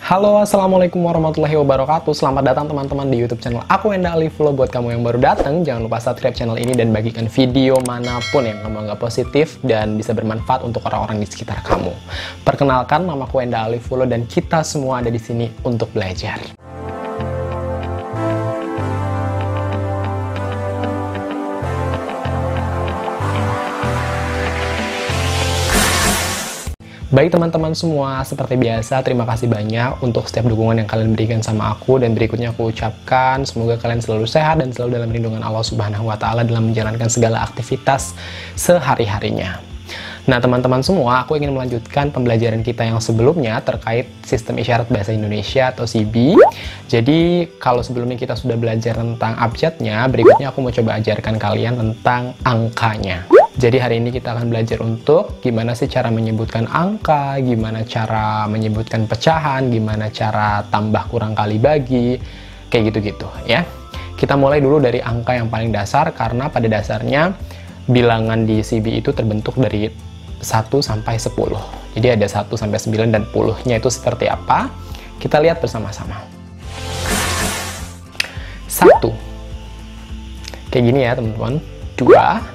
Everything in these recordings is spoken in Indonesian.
Halo, assalamualaikum warahmatullahi wabarakatuh. Selamat datang teman-teman di YouTube channel aku, Enda Alifullah. Buat kamu yang baru datang, jangan lupa subscribe channel ini dan bagikan video manapun yang kamu anggap positif dan bisa bermanfaat untuk orang-orang di sekitar kamu. Perkenalkan, namaku Enda Alifullah dan kita semua ada di sini untuk belajar. Baik teman-teman semua, seperti biasa terima kasih banyak untuk setiap dukungan yang kalian berikan sama aku, dan berikutnya aku ucapkan semoga kalian selalu sehat dan selalu dalam lindungan Allah Subhanahu wa Ta'ala dalam menjalankan segala aktivitas sehari-harinya. Nah teman-teman semua, aku ingin melanjutkan pembelajaran kita yang sebelumnya terkait sistem isyarat bahasa Indonesia atau SIBI. Jadi kalau sebelumnya kita sudah belajar tentang abjadnya, berikutnya aku mau coba ajarkan kalian tentang angkanya. Jadi hari ini kita akan belajar untuk gimana sih cara menyebutkan angka, gimana cara menyebutkan pecahan, gimana cara tambah kurang kali bagi, kayak gitu-gitu ya. Kita mulai dulu dari angka yang paling dasar, karena pada dasarnya bilangan di SIBI itu terbentuk dari 1 sampai 10. Jadi ada 1 sampai 9 dan 10-nya itu seperti apa? Kita lihat bersama-sama. 1. Kayak gini ya teman-teman. 2.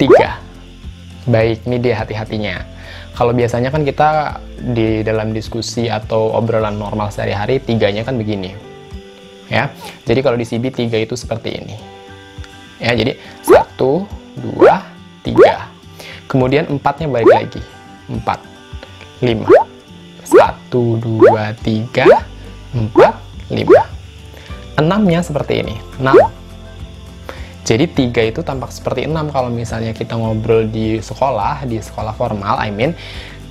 3. Baik, ini dia hati-hatinya. Kalau biasanya kan kita di dalam diskusi atau obrolan normal sehari-hari, 3-nya kan begini. Ya. Jadi kalau di SIBI 3 itu seperti ini. Ya, jadi 1, 2, 3. Kemudian 4-nya balik lagi. 4, 5. 1, 2, 3, 4, 5. 6-nya seperti ini. 6. Jadi 3 itu tampak seperti 6 kalau misalnya kita ngobrol di sekolah formal,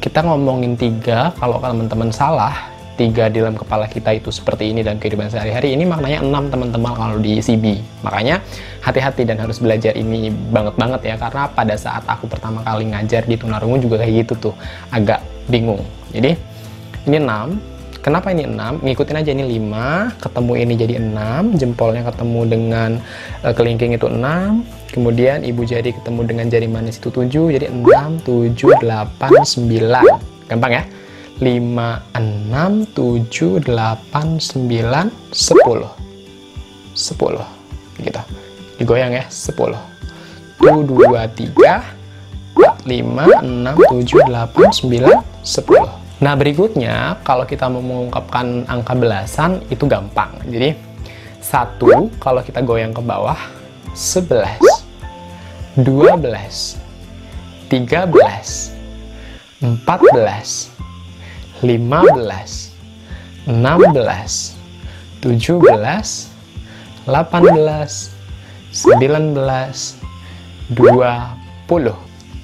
kita ngomongin 3, kalau teman-teman salah, 3 di dalam kepala kita itu seperti ini dalam kehidupan sehari-hari, ini maknanya 6 teman-teman kalau di SIBI. Makanya hati-hati dan harus belajar ini banget ya, karena pada saat aku pertama kali ngajar di tunarungu juga kayak gitu tuh, agak bingung. Jadi ini 6. Kenapa ini 6? Ngikutin aja, ini 5, ketemu ini jadi 6, jempolnya ketemu dengan kelingking itu 6, kemudian ibu jari ketemu dengan jari manis itu 7, jadi 6, 7, 8, 9. Gampang ya? 5, 6, 7, 8, 9, 10. 10. Gitu. Digoyang ya, 10. 1, 2, 3, 4, 5, 6, 7, 8, 9, 10. Nah berikutnya, kalau kita mau mengungkapkan angka belasan, itu gampang. Jadi 1, kalau kita goyang ke bawah, 11, 12, 13, 14, 15, 16, 17, 18, 19, 20.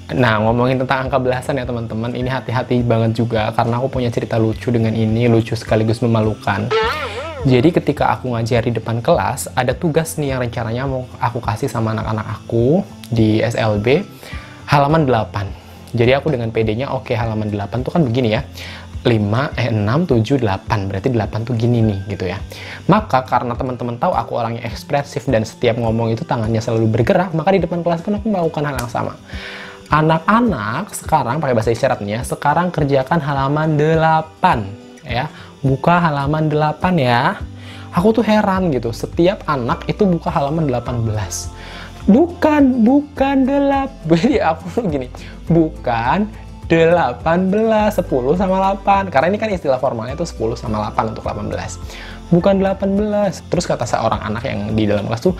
Nah, ngomongin tentang angka belasan ya teman-teman, ini hati-hati banget juga, karena aku punya cerita lucu dengan ini, lucu sekaligus memalukan. Jadi ketika aku ngajar di depan kelas, ada tugas nih yang rencananya mau aku kasih sama anak-anak aku di SLB, halaman 8. Jadi aku dengan PD-nya, oke, halaman 8 tuh kan begini ya, 6, 7, 8, berarti 8 tuh gini nih, gitu ya. Maka karena teman-teman tahu aku orangnya ekspresif dan setiap ngomong itu tangannya selalu bergerak, maka di depan kelas pun aku melakukan hal yang sama. Anak-anak sekarang pakai bahasa isyaratnya, sekarang kerjakan halaman 8 ya. Buka halaman 8 ya. Aku tuh heran gitu, setiap anak itu buka halaman 18. Bukan 8. Jadi aku tuh gini, bukan 18, 10 sama 8. Karena ini kan istilah formalnya tuh 10 sama 8 untuk 18. Bukan 18. Terus kata seorang anak yang di dalam kelas tuh,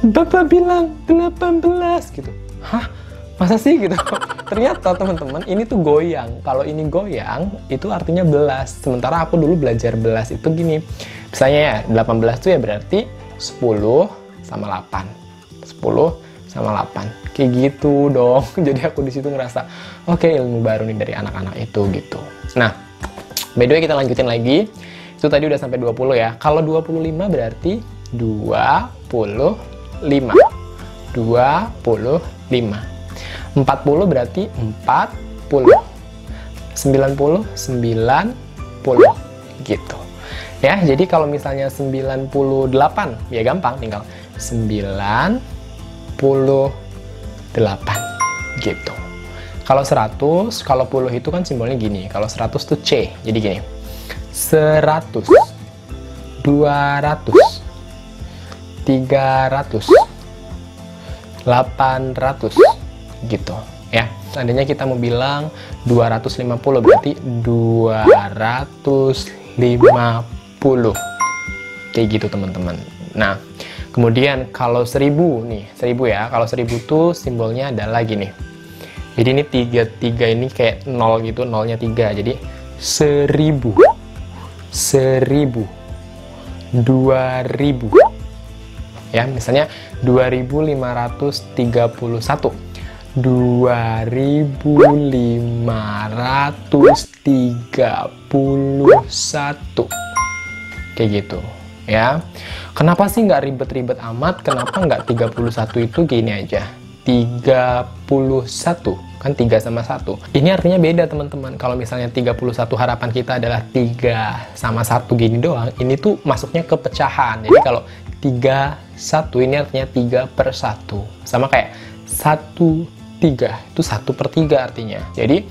"Bapak bilang 18" gitu. Hah? Masa sih gitu? Ternyata teman-teman, ini tuh goyang. Kalau ini goyang, itu artinya belas. Sementara aku dulu belajar belas itu gini. Misalnya ya, 18 tuh ya berarti 10 sama 8. 10 sama 8. Kayak gitu dong. Jadi aku di situ ngerasa, oke, ilmu baru nih dari anak-anak itu gitu. Nah, by the way kita lanjutin lagi. Itu tadi udah sampai 20 ya. Kalau 25 berarti 25. 25. 40 berarti 40. 90, 90 gitu. Ya, jadi kalau misalnya 98, ya gampang, tinggal 98 gitu. Kalau 100, kalau puluh itu kan simbolnya gini. Kalau 100 tuh C. Jadi gini. 100, 200, 300, 800 gitu ya. Seandainya kita mau bilang 250 berarti 250 kayak gitu teman-teman. Nah, kemudian kalau 1000 nih, 1000 ya. Kalau 1000 tuh simbolnya adalah gini. Jadi ini 3 ini kayak 0 gitu, nolnya 3. Jadi 1000, 1000, 2000. Ya, misalnya 2531. 2531 kayak gitu ya. Kenapa sih nggak ribet-ribet amat? Kenapa nggak 31 itu gini aja, 31 kan 3 sama 1. Ini artinya beda teman-teman. Kalau misalnya 31 harapan kita adalah 3 sama 1 gini doang, ini tuh masuknya ke pecahan. Jadi kalau 31 ini artinya 3/1, sama kayak 1/3 itu 1/3 artinya. Jadi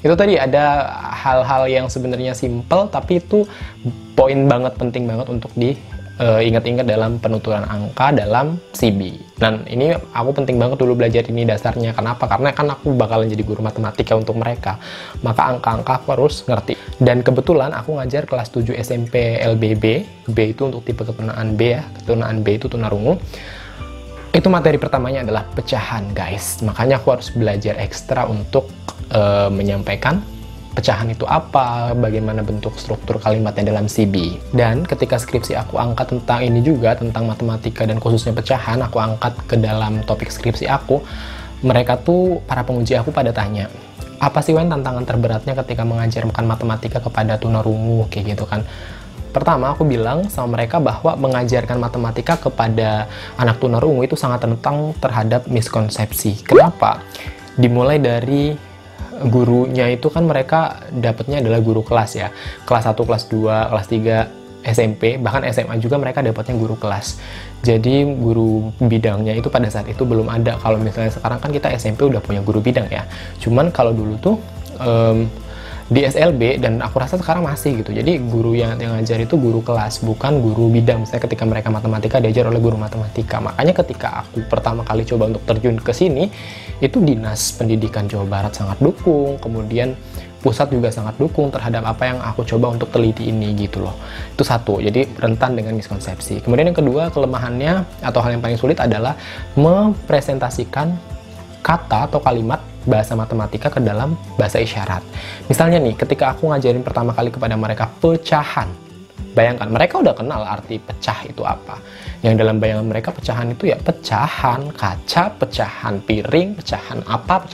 itu tadi ada hal-hal yang sebenarnya simple tapi itu poin banget, penting banget untuk diingat-ingat dalam penuturan angka dalam CB. Dan ini aku penting banget dulu belajar ini dasarnya. Kenapa? Karena kan aku bakalan jadi guru matematika untuk mereka, maka angka-angka aku harus ngerti. Dan kebetulan aku ngajar kelas 7 SMP LBB. B itu untuk tipe ketunaan B ya, ketunaan B itu tunarungu. Itu materi pertamanya adalah pecahan guys, makanya aku harus belajar ekstra untuk menyampaikan pecahan itu apa, bagaimana bentuk struktur kalimatnya dalam CB. Dan ketika skripsi aku angkat tentang ini juga, tentang matematika dan khususnya pecahan, aku angkat ke dalam topik skripsi aku, mereka tuh, para penguji aku pada tanya, apa sih Wen tantangan terberatnya ketika mengajarkan matematika kepada tunarungu, kayak gitu kan. Pertama, aku bilang sama mereka bahwa mengajarkan matematika kepada anak tunarungu itu sangat rentan terhadap miskonsepsi. Kenapa? Dimulai dari gurunya itu kan mereka dapatnya adalah guru kelas ya. Kelas 1, kelas 2, kelas 3 SMP, bahkan SMA juga mereka dapatnya guru kelas. Jadi guru bidangnya itu pada saat itu belum ada. Kalau misalnya sekarang kan kita SMP udah punya guru bidang ya. Cuman kalau dulu tuh di SLB, dan aku rasa sekarang masih gitu. Jadi guru yang ngajar itu guru kelas, bukan guru bidang. Misalnya ketika mereka matematika diajar oleh guru matematika. Makanya ketika aku pertama kali coba untuk terjun ke sini, itu Dinas Pendidikan Jawa Barat sangat dukung, kemudian pusat juga sangat dukung terhadap apa yang aku coba untuk teliti ini gitu loh. Itu satu, jadi rentan dengan miskonsepsi. Kemudian yang kedua, kelemahannya atau hal yang paling sulit adalah mempresentasikan kata atau kalimat bahasa matematika ke dalam bahasa isyarat. Misalnya nih, ketika aku ngajarin pertama kali kepada mereka pecahan, bayangkan, mereka udah kenal arti pecah itu apa. Yang dalam bayangan mereka pecahan itu ya pecahan kaca, pecahan piring, pecahan apa.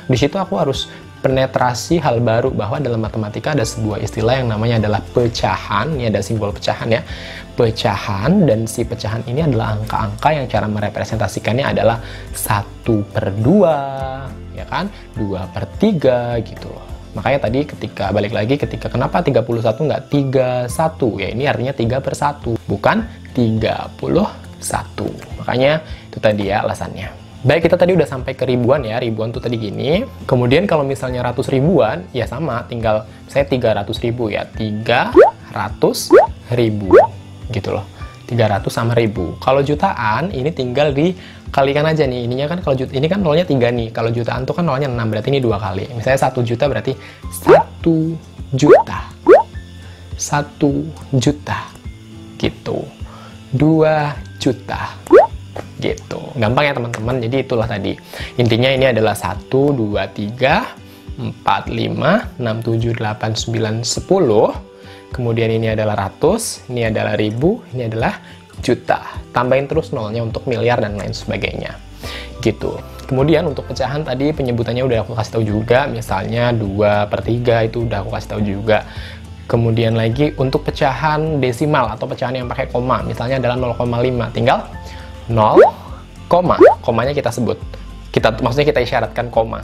Di situ aku harus penetrasi hal baru bahwa dalam matematika ada sebuah istilah yang namanya adalah pecahan. Ini ada simbol pecahan ya. Pecahan, dan si pecahan ini adalah angka-angka yang cara merepresentasikannya adalah 1/2, ya kan? 2/3 gitu loh. Makanya tadi ketika balik lagi, ketika kenapa 31 nggak 31? Ya ini artinya 3/1, bukan 31. Makanya itu tadi ya alasannya. Baik, kita tadi udah sampai ke ribuan ya. Ribuan tuh tadi gini. Kemudian kalau misalnya ratus ribuan, ya sama, tinggal saya 300.000 ya. 300.000 gitu loh. 300 sama 1000. Kalau jutaan, ini tinggal dikalikan aja nih. Ininya kan kalau ini kan nolnya 3 nih. Kalau jutaan tuh kan nolnya 6, berarti ini 2 kali. Misalnya 1 juta berarti 1 juta. 1 juta. Gitu. 2 juta. Gitu. Gampang ya teman-teman. Jadi itulah tadi. Intinya ini adalah 1, 2, 3, 4, 5, 6, 7, 8, 9, 10. Kemudian ini adalah ratus, ini adalah ribu, ini adalah juta. Tambahin terus nolnya untuk miliar dan lain sebagainya. Gitu. Kemudian untuk pecahan tadi penyebutannya udah aku kasih tahu juga. Misalnya 2/3 itu udah aku kasih tahu juga. Kemudian lagi untuk pecahan desimal atau pecahan yang pakai koma. Misalnya adalah 0,5. Tinggal 0, komanya kita sebut. Maksudnya kita isyaratkan koma.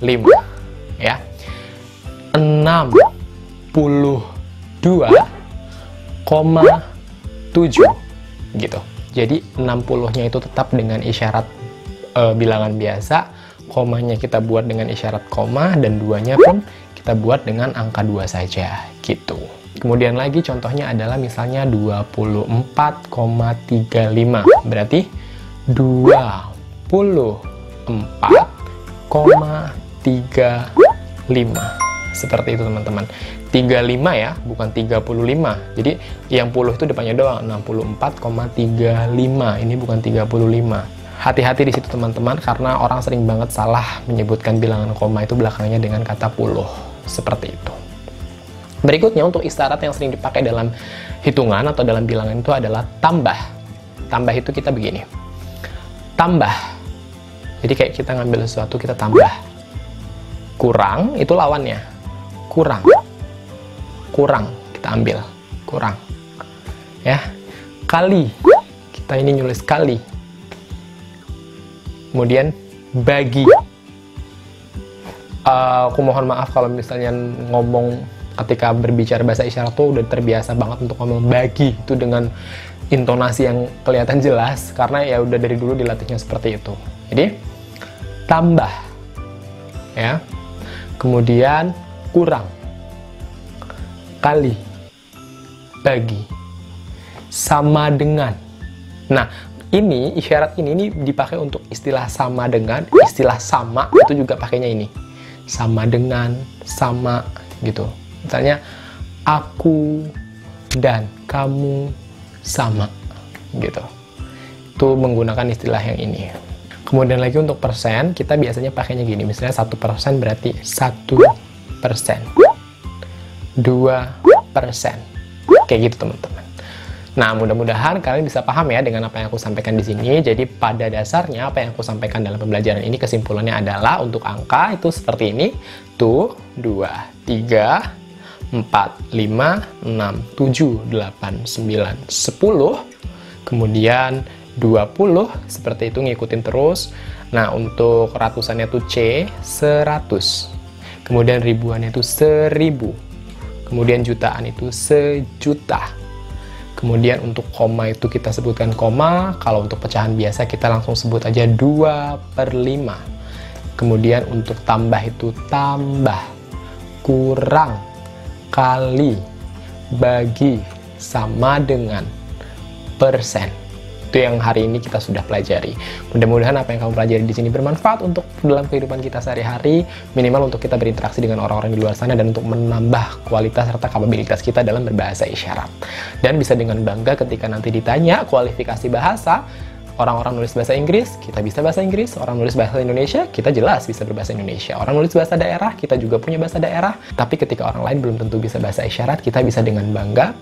5. Ya. 62,7 gitu. Jadi 60-nya itu tetap dengan isyarat bilangan biasa, komanya kita buat dengan isyarat koma, dan 2-nya pun kita buat dengan angka 2 saja, gitu. Kemudian lagi contohnya adalah misalnya 24,35. Berarti 24,35. Seperti itu teman-teman. 35 ya, bukan 35. Jadi yang puluh itu depannya doang, 64,35. Ini bukan 35. Hati-hati di situ teman-teman, karena orang sering banget salah menyebutkan bilangan koma itu belakangnya dengan kata puluh. Seperti itu. Berikutnya untuk isyarat yang sering dipakai dalam hitungan atau dalam bilangan itu adalah tambah. Tambah itu kita begini. Tambah. Jadi kayak kita ngambil sesuatu, kita tambah. Kurang, itu lawannya. Kurang. Kurang, kita ambil. Kurang. Ya. Kali. Kita ini nulis kali. Kemudian bagi. Aku mohon maaf kalau misalnya ngomong ketika berbicara bahasa isyarat tuh udah terbiasa banget untuk ngomong bagi itu dengan intonasi yang kelihatan jelas, karena ya udah dari dulu dilatihnya seperti itu. Jadi tambah ya, kemudian kurang, kali, bagi, sama dengan. Nah, ini isyarat ini dipakai untuk istilah sama dengan, istilah sama itu juga pakainya ini. Sama dengan, sama gitu. Misalnya, aku dan kamu sama, gitu. Itu menggunakan istilah yang ini. Kemudian lagi untuk persen, kita biasanya pakainya gini. Misalnya 1% berarti 1%. 2%. Kayak gitu teman-teman. Nah, mudah-mudahan kalian bisa paham ya dengan apa yang aku sampaikan di sini. Jadi pada dasarnya apa yang aku sampaikan dalam pembelajaran ini kesimpulannya adalah untuk angka itu seperti ini. Tuh, 2, 3, 4, 5, 6, 7, 8, 9, 10. Kemudian 20, seperti itu ngikutin terus. Nah, untuk ratusannya tuh C, 100. Kemudian ribuannya itu 1000. Kemudian jutaan itu 1.000.000. Kemudian untuk koma itu kita sebutkan koma. Kalau untuk pecahan biasa kita langsung sebut aja 2/5. Kemudian untuk tambah itu tambah, kurang, kali, bagi, sama dengan, persen. Itu yang hari ini kita sudah pelajari. Mudah-mudahan apa yang kamu pelajari di sini bermanfaat untuk dalam kehidupan kita sehari-hari, minimal untuk kita berinteraksi dengan orang-orang di luar sana dan untuk menambah kualitas serta kapabilitas kita dalam berbahasa isyarat. Dan bisa dengan bangga ketika nanti ditanya kualifikasi bahasa, orang-orang nulis bahasa Inggris, kita bisa bahasa Inggris. Orang nulis bahasa Indonesia, kita jelas bisa berbahasa Indonesia. Orang nulis bahasa daerah, kita juga punya bahasa daerah. Tapi ketika orang lain belum tentu bisa bahasa isyarat, kita bisa dengan bangga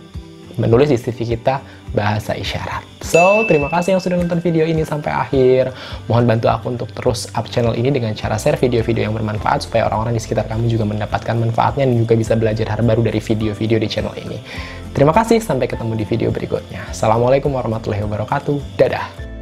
menulis di CV kita bahasa isyarat. So, terima kasih yang sudah nonton video ini sampai akhir. Mohon bantu aku untuk terus up channel ini dengan cara share video-video yang bermanfaat supaya orang-orang di sekitar kamu juga mendapatkan manfaatnya dan juga bisa belajar hal baru dari video-video di channel ini. Terima kasih, sampai ketemu di video berikutnya. Assalamualaikum warahmatullahi wabarakatuh. Dadah!